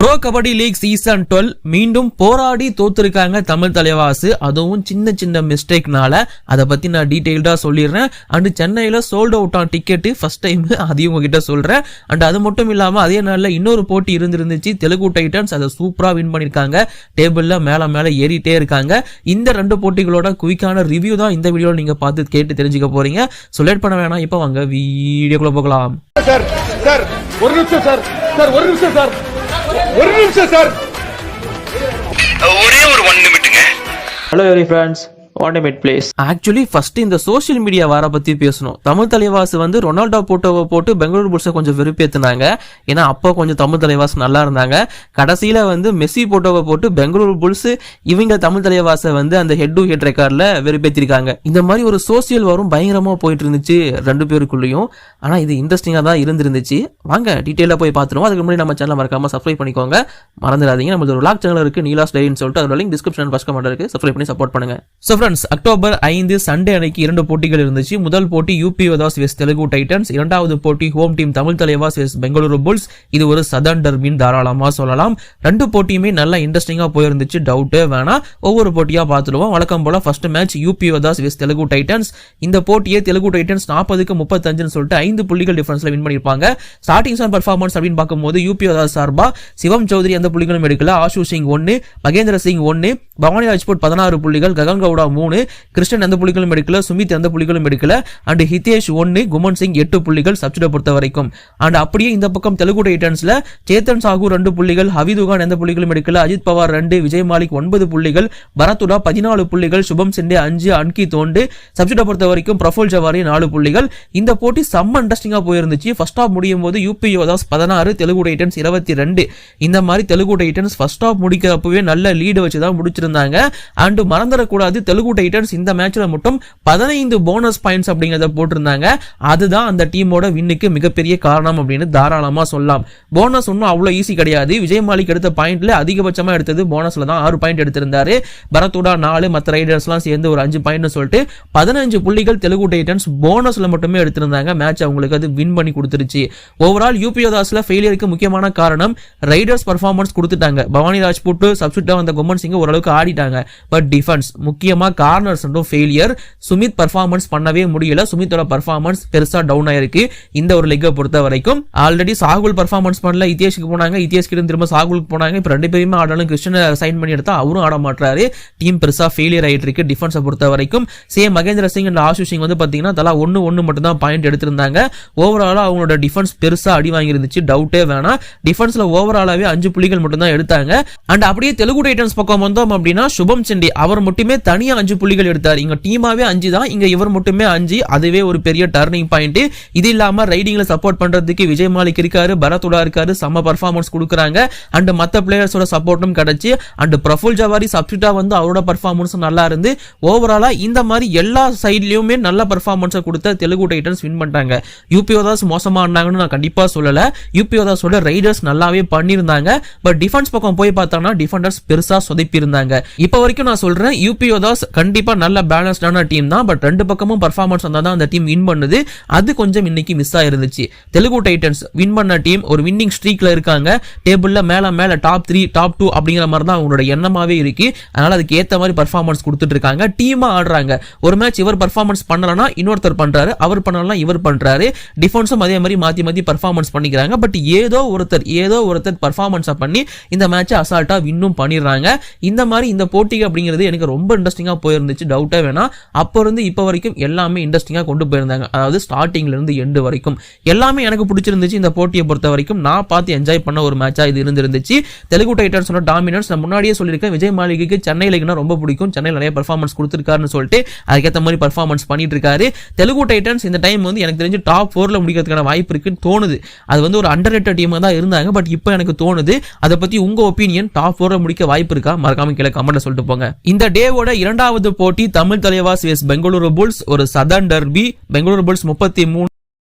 Bro kabaddi league season 12 மீண்டும் போராடி தோத்துருக்காங்க தமிழ் தலைவாசு. அதுவும் சின்ன சின்ன மிஸ்டேக்னால அதை பத்தி நான் டீடைல்டா சொல்லிடுறேன். அண்ட் சென்னையில sold out on ticket first time அதையும் உங்ககிட்ட சொல்றேன். அண்ட் அது மட்டும் இல்லாம அதே நாள்ல இன்னொரு போட்டி இருந்துச்சு, தெலுங்கு டைட்டன்ஸ். அதை சூப்பரா வின் பண்ணிருக்காங்க. டேபிள்ல மேல ஏறிட்டே இருக்காங்க. இந்த ரெண்டு போட்டிகளோட குயிக்கான ரிவ்யூ தான் இந்த வீடியோல நீங்க பார்த்து கேட்டு தெரிஞ்சுக்க போறீங்க. சோ லேட் பண்ண வேணாம், இப்ப வாங்க வீடியோக்குள்ள போகலாம். ஒரு நிமிஷம் சார் ஒரே ஒரு 1 நிமிட்டுங்க. Hello every friends, one minute please. Actually first இந்த சோசியல் மீடியா வார பத்தி பேசணும். தமிழ் தலைவாசு வந்து ரொனால்டோ போட்டோவை போட்டு பெங்களூரு புல்ஸை கொஞ்சம் வெறுப்பேத்துனாங்க. ஏன்னா அப்போ கொஞ்சம் தமிழ் தலைவாசு நல்லா இருந்தாங்க. கடைசியில வந்து மெஸ்ஸி போட்டோவை போட்டு பெங்களூரு புல்ஸ் இவங்க தமிழ் தலைவாசை வந்து அந்த ஹெட் டு ஹெட் ரெக்கார்ட்ல வெறுப்பேத்திருக்காங்க. இந்த மாதிரி ஒரு சோசியல் வாரம் பயங்கரமா போயிட்டு இருந்துச்சு ரெண்டு பேருக்குள்ளயும். ஆனா இது இன்ட்ரெஸ்டிங்கா தான் இருந்துச்சு. வாங்க டீடைலா போய் பார்த்துருவோம். அதுக்கு முன்னாடி நம்ம சேனல் மறக்காம சப்ஸ்கிரைப் பண்ணிக்கோங்க, மறந்துடாதீங்க. நம்ம ஒரு வ்ளாக் சேனல் இருக்கு, நீலாஸ் டைரின்னு சொல்லிட்டு, அதோட லிங்க் டிஸ்கிரிப்ஷன் ஃபர்ஸ்ட் கமெண்ட் இருக்கு. சப்ஸ்கிரைப் பண்ணி சப்போர்ட் பண்ணுங்க. சோ ஃப்ரெண்ட்ஸ், அக்டோபர் 5 சண்டே அன்னைக்கு 2 போட்டிகள் இருந்துச்சு. முதல் போட்டி யூபி வதாஸ் வெஸ் தெலுங்கு டைட்டன்ஸ், இரண்டாவது போட்டி ஹோம் டீம் தமிழ் தலைவாஸ் வெஸ் பெங்களூரு புல்ஸ். இது ஒரு சதர்ன் டர்பின்னு தாராளமா சொல்லலாம். ரெண்டு போட்டியுமே நல்லா இன்ட்ரெஸ்டிங்கா போயிருந்துச்சு, டவுட்டே வேணாம். ஒவ்வொரு போட்டியா பார்த்துடுவோம். வழக்கம் போல ஃபர்ஸ்ட் மேட்ச் யூபி வதாஸ் வெஸ் தெலுங்கு டைட்டன்ஸ். இந்த போட்டியை தெலுங்கு டைட்டன்ஸ் 40க்கு 35 சொல்லிட்டு 5 புள்ளிகள் டிஃபரன்ஸ்ல வின் பண்ணிருப்பாங்க. ஸ்டார்டிங் சன் பெர்ஃபார்மன்ஸ் அப்படின்னு பார்க்கும்போது யூபி வதாஸ் சார்பா சிவம் சௌத்ரி அந்த புள்ளிகளும் எடுக்கல, ஆஷு சிங் 1, மகேந்திர சிங் 1, பவானி ராஜ்புட் 16 புள்ளிகள், ககன் கவுடா 3, கிருஷ்ணன் எந்த புள்ளிகளும் எடுக்கல, சுமித் எந்த புள்ளிகளும் எடுக்கல, அண்ட் ஹிதேஷ் 1, குமன் சிங் 8 புள்ளிகள் சப்ஸ்டியூட் பொறுத்த வரைக்கும். அண்ட் அப்படியே இந்த பக்கம் தெலுங்கு டைட்டன்ஸ்ல சேத்தன் சாகு 2 புள்ளிகள், ஹவிதுகான் எந்த புள்ளிகளும் எடுக்கல, அஜித் பவார் 2, விஜய் மாலிக் 9 புள்ளிகள், பரத்துடா 14 புள்ளிகள், சுபம் செண்டே 5, அன்கி தோண்டு சப்ஸ்டியூட் பொறுத்த வரைக்கும், பிரஃபுல் ஜவாரி 4 புள்ளிகள். இந்த போட்டி செம்ம இன்ட்ரெஸ்டிங்கா போயிருந்துச்சு. ஃபர்ஸ்ட் ஹாஃப் முடியும் போது யூபி யோதாஸ் 16, தெலுங்கு டைட்டன்ஸ் 22. இந்த மாதிரி தெலுங்கு டைட்டன்ஸ் ஃபர்ஸ்ட் ஹாஃப் முடிக்கிறப்பவே நல்ல லீடு வச்சு தான் முடிச்சிருந்தாங்க. அண்ட் மறந்துடக்கூடாது, தெலுங்கு டைட்டன்ஸ் இந்த மேட்ச்ல மட்டும் 15 போனஸ் பாயிண்ட்ஸ் அப்படிங்கறத போட்டிருந்தாங்க. அதுதான் அந்த டீமோட வின்னுக்கு மிகப்பெரிய காரணம் அப்படின்னு தாராளமா சொல்லலாம். போனஸ் ஒன்னும் அவ்வளவு ஈஸி கிடையாது. விஜய் மாலிக் எடுத்த பாயிண்ட்ல அதிகபட்சமா எடுத்தது போனஸ்ல தான் 6 பாயிண்ட் எடுத்திருந்தாரு. பரத்துடா 4, மற்ற ரைடர்ஸ் எல்லாம் சேர்ந்து ஒரு 5 பாயிண்ட் சொல்லிட்டு 15 புள்ளிகள் தெலுங்கு டைட்டன்ஸ் போனஸ்ல மட்டுமே எடுத்திருந்தாங்க. மேட்ச் அவங்களுக்கு அது வின் பண்ணி கொடுத்துருச்சு. ஓவரால் யூபி யோதாஸ்ல ஃபெயிலியருக்கு முக்கியமான காரணம் ரைடர்ஸ் பர்ஃபார்மன்ஸ் கொடுத்துட்டாங்க. பவானி ராஜ்புட் சப்ஸ்டியூட்டா வந்த குமன் சிங் ஓரளவுக்கு ஆடிட்டாங்க. பட் டிஃபென்ஸ் முக்கியமா கார்னர்ஸ் ஃபெயிலியர். சுமித் பர்ஃபார்மன்ஸ் பண்ணவே முடியல. சுமித்தோட பர்ஃபார்மன்ஸ் பெருசா டவுன் ஆயிருக்கு இந்த ஒரு லெக்கை பொறுத்த வரைக்கும். ஆல்ரெடி சாகுல் பர்ஃபார்மன்ஸ் பண்ணல, இத்தியேஷ்க்கு போனாங்க, இத்தியேஷ்க்கு திரும்ப சாகுலுக்கு போனாங்க. இப்ப ரெண்டு பேருமே ஆடாலும் கிருஷ்ணனை சைன் பண்ணி எடுத்தா அவரும் ஆட மாட்டாரு. டீம் பெருசா ஃபெயிலியர் ஆயிட்டு இருக்கு டிஃபென்ஸை பொறுத்த வரைக்கும். சேம் மகேந்திர சிங் அண்ட் ஆஷு சிங் வந்து பாத்தீங்கன்னா தலா 1 மட்டும் தான் பாயிண்ட் எடுத்திருந்தாங்க. ஓவராலா அவங்களோட டிஃபென்ஸ் பெருசா அடி வாங்கி இருந்துச்சு, டவுட்டே வேணாம். டிஃபென்ஸ்ல ஓவராலாவே 5 புள்ளிகள் மட்டும் தான் எடுத்தாங்க. அண்ட் அப்படியே தெலுங்கு டைட்டன்ஸ் பக்கம் வந்தோம் அப்படின்னா சுபம் செண்டே அவர் மட்டுமே தனியா 5 புள்ளிகள் எடுத்தார். இங்க டீமாவே 5 தான், இங்க இவர் மட்டுமே 5. அதுவே ஒரு பெரிய டர்னிங் பாயிண்ட். இது இல்லாம ரைடிங்ல சப்போர்ட் பண்றதுக்கு விஜய் மாலிக் இருக்காரு, பரத்துடா இருக்காரு, செம்ம பர்ஃபார்மன்ஸ் கொடுக்குறாங்க. அண்ட் மத்த பிளேயர்ஸோட சப்போர்ட்டும் கிடைச்சு. அண்ட் பிரஃபுல் ஜவாரி சப்ஸ்டியூட்டா வந்து அவரோட பர்ஃபார்மன்ஸ் நல்லா இருந்து ஓவராலா இந்த மாதிரி எல்லா சைட்லயுமே நல்ல பர்ஃபார்மன்ஸை கொடுத்த தெலுங்கு டைட்டன்ஸ் வின் பண்ணிட்டாங்க. யூபி யோதாஸ் மோசமா ஆனாங்கன்னு நான் கண்டிப்பா சொல்லல. யூபி யோதாஸோட ரைடர்ஸ் நல்லாவே பண்ணிருந்தாங்க. பட் டிஃபென்ஸ் பக்கம் போய் பார்த்தோம்னா டிஃபெண்டர்ஸ் பெருசா சொதப்பி இருந்தாங்க. இப்ப வரைக்கும் நான் சொல்றேன், யூபி யோதாஸ் கண்டிப்பா நல்ல பேலன்ஸ்டான டீம் தான். பட் ரெண்டு பக்கமும் பர்ஃபார்மன்ஸ் வந்தா தான் அந்த டீம் வின் பண்ணுது. அது கொஞ்சம் இன்னைக்கு மிஸ் ஆயிருந்துச்சு. தெலுங்கு டைட்டன்ஸ் வின் பண்ண டீம் ஒரு வின்னிங் ஸ்ட்ரீக்ல இருக்காங்க. டேபிள்ல மேல டாப் 3 டாப் 2 அப்படிங்கிற மாதிரி தான் அவங்களோட எண்ணமாவே இருக்கு. அதனால அதுக்கு ஏத்த மாதிரி பர்ஃபார்மன்ஸ் கொடுத்துட்டு இருக்காங்க. டீமா ஆடுறாங்க. ஒரு மேட்ச் இவர் பர்ஃபார்மன்ஸ் பண்ணலனா இன்னொருத்தர் பண்றாரு, அவர் பண்ணலனா இவர் பண்றாரு. டிஃபென்ஸும் அதே மாதிரி மாத்தி பர்ஃபார்மன்ஸ் பண்ணிக்கிறாங்க. பட் ஏதோ ஒருத்தர் பர்ஃபார்மன்ஸை பண்ணி இந்த மேட்சை அசால்ட்டா வின்னும் பண்ணிடுறாங்க. இந்த மாதிரி இந்த போட்டி அப்படிங்கிறது எனக்கு ரொம்ப இன்ட்ரெஸ்டிங்கா போயிருந்துச்சு, டவுட்டே வேணாம். அப்ப இருந்து இப்ப வரைக்கும் எல்லாமே இன்ட்ரெஸ்டிங்கா கொண்டு போயிருந்தாங்க. அதாவது ஸ்டார்டிங்ல இருந்து எண்டு வரைக்கும் எல்லாமே எனக்கு பிடிச்சிருந்துச்சு. இந்த போட்டியை பொறுத்த வரைக்கும் நான் பார்த்து என்ஜாய் பண்ண ஒரு மேட்சா இது இருந்துச்சு. தெலுங்கு டைட்டன்ஸோட டாமினன்ஸ் நான் முன்னாடியே சொல்லியிருக்கேன். விஜய் மாலிக்கு சென்னை லீக்னா ரொம்ப பிடிக்கும், சென்னையில் நிறைய பர்ஃபார்மன்ஸ் கொடுத்திருக்காருன்னு சொல்லிட்டு அதுக்கேற்ற மாதிரி பர்ஃபார்மன்ஸ் பண்ணிட்டு இருக்காரு. தெலுங்கு டைட்டன்ஸ் இந்த டைம் வந்து எனக்கு தெரிஞ்சு டாப் 4ல முடிக்கிறதுக்கான வாய்ப்பு இருக்குன்னு தோணுது. அது வந்து ஒரு அண்டர்ரேட்டட் டீமா தான் இருந்தாங்க. பட் இப்போ எனக்கு தோணுது. அதை பத்தி உங்க ஒப்பீனியன், டாப் 4ல முடிக்க வாய்ப்பு இருக்கா? மறக்காம கீழே கமெண்ட்ல சொல்லிட்டு போங்க. இந்த டேவோட இரண்டாவது போட்டி தமிழ் தலைவாஸ் வெஸ் பெங்களூரு புல்ஸ், ஒரு சதர்ன் டர்பி. பெங்களூரு புல்ஸ் 33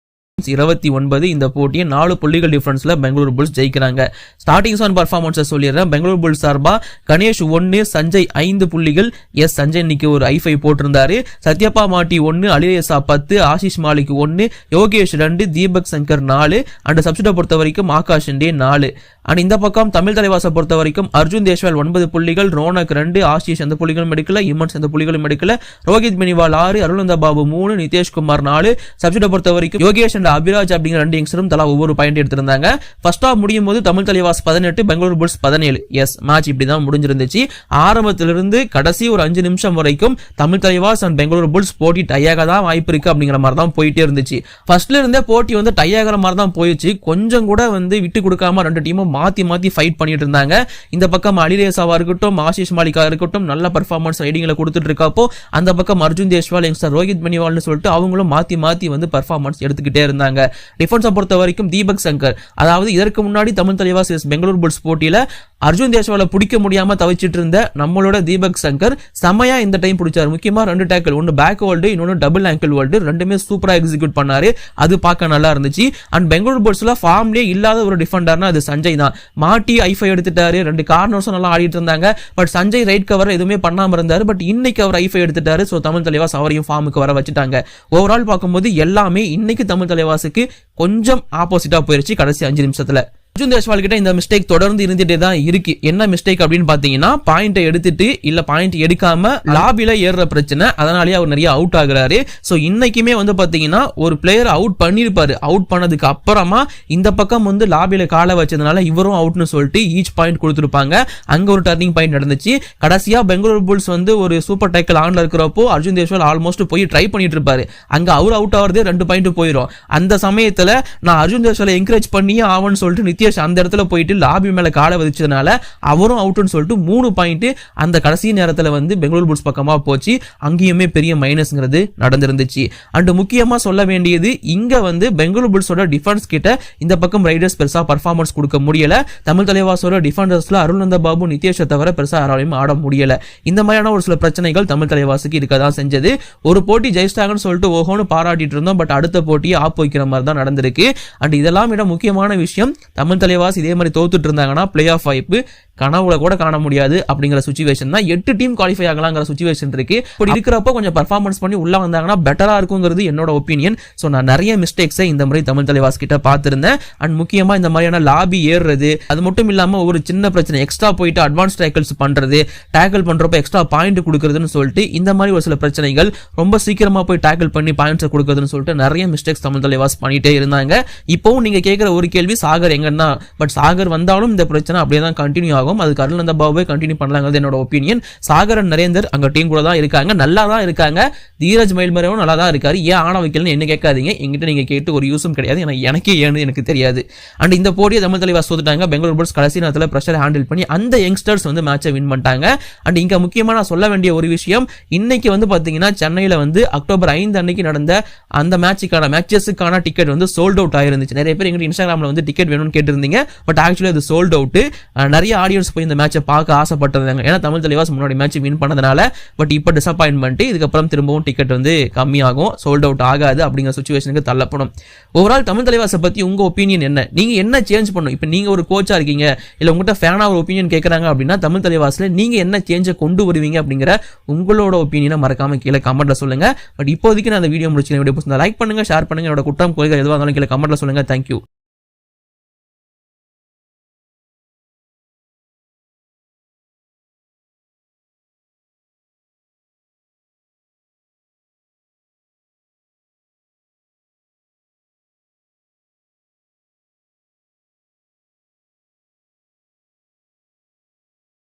29 இந்த போட்டியை 4 புள்ளிகள் டிஃபரன்ஸ்ல பெங்களூரு புல்ஸ் ஜெயிக்கிறாங்க. ஸ்டார்டிங் ஆன் பர்ஃபார்மன்ஸை சொல்லிடுறேன். பெங்களூரு புல்ஸ் சார்பா கணேஷ் 1, சஞ்சய் 5 புள்ளிகள். சஞ்சய் இன்னைக்கு ஒரு i5 போட்டிருந்தாரு. சத்யப்பா மாட்டி 1, அலிரேசா 10, ஆஷிஷ் மாலிக் 1, யோகேஷ் 2, தீபக் சங்கர் 4 அண்ட் சப்ஸ்டியூட்டை பொறுத்த வரைக்கும் ஆகாஷ் 4. அண்ட் இந்த பக்கம் தமிழ் தலைவாசை பொறுத்த வரைக்கும் அர்ஜுன் தேஷ்வால் 9 புள்ளிகள், ரோனக் 2, ஆஷிஷ் எந்த புள்ளிகளும் எடுக்கல, இமன்ஸ் எந்த புள்ளிகளும் எடுக்கல, ரோஹித் பெனிவால் 6, அருளந்த பாபு 3, நிதேஷ்குமார் 4. சப்ஸ்டியூட்டை பொறுத்த வரைக்கும் யோகேஷ் அண்ட் அபிராஜ் அப்படிங்கிற 2 யங்ஸ்டரும் தலா ஒவ்வொரு பாயிண்ட் எடுத்திருந்தாங்க. ஃபர்ஸ்ட் ஹாஃப் முடியும் போது தமிழ் தலைவாஸ் 18, பெங்களூரு புல்ஸ் 17. மேட்ச் இப்படிதான் முடிஞ்சிருந்துச்சு. ஆரம்பத்திலிருந்து கடைசி ஒரு 5 நிமிஷம் வரைக்கும் தமிழ் தலைவாஸ் அண்ட் பெங்களூரு புல்ஸ் போட்டி டையாக தான் வாய்ப்பு இருக்கு அப்படிங்கிற மாதிரி தான் போயிட்டே இருந்துச்சு. ஃபர்ஸ்ட்ல இருந்தே போட்டி வந்து டையாகிற மாதிரி தான் போயிடுச்சு. கொஞ்சம் கூட வந்து விட்டு கொடுக்காம 2 டீமும் மாத்தி ஃபைட் பண்ணிட்டு இருந்தாங்க. இந்த பக்கம் அலிரேசாவா இருக்கட்டும், ஆஷிஷ் மாலிகா இருக்கட்டும், நல்ல பெர்ஃபார்மன்ஸ் ரைடிங்ல கொடுத்துட்டு இருக்கப்போ அந்த பக்கம் அர்ஜுன் தேஷ்வால், யங்ஸ்டர் ரோஹித் பெனிவால்னு சொல்லிட்டு அவங்களும் மாத்தி வந்து பெர்ஃபார்மன்ஸ் எடுத்துக்கிட்டே இருந்தாங்க. டிஃபென்ஸை பொறுத்த வரைக்கும் தீபக் சங்கர், அதாவது இதற்கு முன்னாடி தமிழ் தலைவாஸ் பெங்களூரு புல்ஸ் போட்டியில அர்ஜுன் தேஷ்வாலை பிடிக்க முடியாம தவிச்சிட்டு இருந்த நம்மளோட தீபக் சங்கர் செமையா இந்த டைம் பிடிச்சாரு. முக்கியமா 2 டேக்கிள், ஒன்னு பேக் ஹோல்டு, இன்னொன்னு டபுள் ஆங்கிள் ஹோல்டு, ரெண்டுமே சூப்பரா எக்ஸிக்யூட் பண்ணாரு. அது பார்க்க நல்லா இருந்துச்சு. அண்ட் பெங்களூரு புல்ஸ்ல ஃபார்ம்லயே இல்லாத ஒரு டிஃபெண்டர்னா அது சஞ்சய் தான். மாட்டி i5 எடுத்துட்டாரு. 2 கார்னர்ஸும் நல்லா ஆடிட்டு இருந்தாங்க. பட் சஞ்சய் ரைட் கவர் எதுவுமே பண்ணாம இருந்தாரு. பட் இன்னைக்கு அவர் i5 எடுத்துட்டாரு. சோ தமிழ் தலைவாஸ் அவரையும் ஃபார்முக்கு வர வச்சுட்டாங்க. ஓவரால் பார்க்கும்போது எல்லாமே இன்னைக்கு தமிழ் தலைவாசுக்கு கொஞ்சம் ஆப்போசிட்டா போயிருச்சு கடைசி 5 நிமிஷத்துல. அர்ஜுன் தேஷ்வால் கிட்ட இந்த மிஸ்டேக் தொடர்ந்து இருந்துட்டே தான் இருக்கு. என்ன மிஸ்டேக் அப்படின்னு பாத்தீங்கன்னா, பாயிண்ட் எடுத்துட்டு இல்ல பாயிண்ட் எடுக்காம லாபில ஏறுற பிரச்சனை. அதனாலேயே அவர் நிறைய அவுட் ஆகுறாரு. சோ இன்னைக்குமே வந்து பாத்தீங்கன்னா ஒரு பிளேயர் அவுட் பண்ணிருப்பாரு. அவுட் பண்ணதுக்கு அப்புறமா இந்த பக்கம் வந்து லாபில காலை வச்சதுனால இவரும் அவுட்னு சொல்லிட்டு ஈச் பாயிண்ட் கொடுத்துருப்பாங்க. அங்க ஒரு டர்னிங் பாயிண்ட் நடந்துச்சு. கடைசியா பெங்களூரு புல்ஸ் வந்து ஒரு சூப்பர் டேக்கிள் ஆன்ல இருக்கிறப்போ அர்ஜுன் தேஷ்வால் ஆல்மோஸ்ட் போய் ட்ரை பண்ணிட்டு இருப்பாரு. அங்க அவர் அவுட் ஆகிறதே 2 பாயிண்ட் போயிடும். அந்த சமயத்துல நான் அர்ஜுன் தேஷ்வாலை என்கரேஜ் பண்ணியே ஆவன்னு சொல்லிட்டு அந்த இடத்துல போயிட்டு லாபி மேல காலை வச்சதுனால அவரும் அவுட்னு சொல்லிட்டு 3 பாயிண்ட் அந்த கடைசி நேரத்துல வந்து பெங்களூரு புல்ஸ் பக்கமா போச்சு. அங்கேயுமே பெரிய மைனஸ்ங்கிறது நடந்திருந்துச்சு. அண்ட் முக்கியமா சொல்ல வேண்டியது, இங்க வந்து பெங்களூரு புல்ஸோட டிஃபென்ஸ் கிட்ட இந்த பக்கம் ரைடர்ஸ் பெருசா பர்ஃபார்மன்ஸ் கொடுக்க முடியல. தமிழ் தலைவாசோட டிஃபெண்டர்ஸ்ல அருளந்த பாபு, நிதேஷை தவிர பெருசா யாராலையும் ஆட முடியல. இந்த மாதிரியான ஒரு சில பிரச்சனைகள் தமிழ் தலைவாசுக்கு இருக்கதான் செஞ்சது. ஒரு போட்டி ஜெயிச்சிட்டாங்கன்னு சொல்லிட்டு ஓஹோன்னு பாராட்டிட்டு இருந்தோம். பட் அடுத்த போட்டியை ஆப் வைக்கிற மாதிரி தான் நடந்திருக்கு. அண்ட் இதெல்லாம் விட முக்கியமான விஷயம், தமிழ் தலைவாஸ் இதே மாதிரி தோத்துட்டு இருந்தாங்கன்னா பிளே ஆஃப் வாய்ப்பு கனவுல கூட காண முடியாது அப்படிங்கிற சிச்சுவேஷன் தான். 8 டீம் குவாலிஃபை ஆகலாங்கிற சிச்சுவேஷன் இருக்கு. இப்படி இருக்கிறப்போ கொஞ்சம் பர்ஃபார்மன்ஸ் பண்ணி உள்ள வந்தாங்கன்னா பெட்டரா இருக்குங்கிறது என்னோட ஒப்பீனியன். ஸோ நான் நிறைய மிஸ்டேக்ஸை இந்த மாதிரி தமிழ் தலைவாஸ் கிட்ட பார்த்திருந்தேன். அண்ட் முக்கியமா இந்த மாதிரியான லாபி ஏறுறது, அது மட்டும் இல்லாம ஒரு சின்ன பிரச்சனை எக்ஸ்ட்ரா போயிட்டு அட்வான்ஸ் டேக்கிள்ஸ் பண்றது, டேக்கிள் பண்றப்ப எக்ஸ்ட்ரா பாயிண்ட் கொடுக்கறதுன்னு சொல்லிட்டு இந்த மாதிரி ஒரு சில பிரச்சனைகள், ரொம்ப சீக்கிரமா போய் டேக்கிள் பண்ணி பாயிண்ட்ஸ் கொடுக்கறதுன்னு சொல்லிட்டு நிறைய மிஸ்டேக்ஸ் தமிழ் தலைவாஸ் பண்ணிட்டே இருந்தாங்க. இப்போவும் நீங்க கேட்கிற ஒரு கேள்வி, சாகர் எங்கன்னா, பட் சாகர் வந்தாலும் இந்த பிரச்சனை அப்படியே தான் கண்டினியூ ஆகும். அதுக்கு அருளந்த பாபுவே கண்டினியூ பண்ணலாங்கிறது என்னோட ஒப்பீனியன். சாகர் அண்ட் நரேந்தர் அங்க டீம் கூட தான் இருக்காங்க, நல்லா தான் இருக்காங்க. தீரஜ் மயில்மரவும் நல்லா தான் இருக்காரு. ஏன் ஆன வைக்கலன்னு என்ன கேட்காதீங்க, எங்கிட்ட நீங்க கேட்டு ஒரு யூஸும் கிடையாது. எனக்கே ஏன்னு எனக்கு தெரியாது. அண்ட் இந்த போட்டியை தமிழ் தலைவாஸ் தோத்துட்டாங்க. பெங்களூரு புல்ஸ் கடைசி நேரத்தில் பிரஷர் ஹேண்டில் பண்ணி அந்த யங்ஸ்டர்ஸ் வந்து மேட்சை வின் பண்ணிட்டாங்க. அண்ட் இங்க முக்கியமா நான் சொல்ல வேண்டிய ஒரு விஷயம், இன்னைக்கு வந்து பாத்தீங்கன்னா சென்னையில வந்து அக்டோபர் 5 அன்னைக்கு நடந்த அந்த மேட்சஸுக்கான டிக்கெட் வந்து சோல்ட் அவுட் ஆயிருந்துச்சு. நிறைய பேர் எங்கிட்ட இன்ஸ்டாகிராம்ல வந்து டிக்கெட் வேணும்னு கேட்டிருந்தீங்க. பட் ஆக்சுவலி அது சோல்ட் அவுட். நிறைய ஆடியன்ஸ் போய் இந்த மேட்சை பார்க்க ஆசைப்பட்டிருந்தாங்க. ஏன்னா தமிழ் தலைவாஸ் முன்னாடி மேட்ச் வின் பண்ணதுனால. பட் இப்போ டிசப்பாயின்மெண்ட், இதுக்கப்புறம் திரும்பவும் டிக்கெட் வந்து கம்மியாகும், சோல்ட் அவுட் ஆகாது அப்படிங்கிற சிச்சுவேஷனுக்கு தள்ளப்படும். ஓவரால் தமிழ் தலைவாசை பத்தி உங்க ஒப்பீனியன் என்ன? நீங்க என்ன சேஞ்ச் பண்ணும்? இப்போ நீங்க ஒரு கோச்சா இருக்கீங்க, இல்ல உங்ககிட்ட ஃபேனா ஒரு ஒப்பீனியன் கேட்கறாங்க அப்படின்னா தமிழ் தலைவாஸ்ல நீங்க என்ன சேஞ்சை கொண்டு வருவீங்க அப்படிங்கிற உங்களோட ஒப்பீனியனை மறக்காம கீழே கமெண்ட்ல சொல்லுங்க. பட் இப்போதைக்கு நான் அந்த வீடியோ முடிச்சு லைக் பண்ணுங்க, ஷேர் பண்ணுங்க. என்னோட குற்றம் குறைகள் எதுவாக இருந்தாலும் கீழே கமெண்ட்ல சொல்லுங்க. தேங்க்யூ.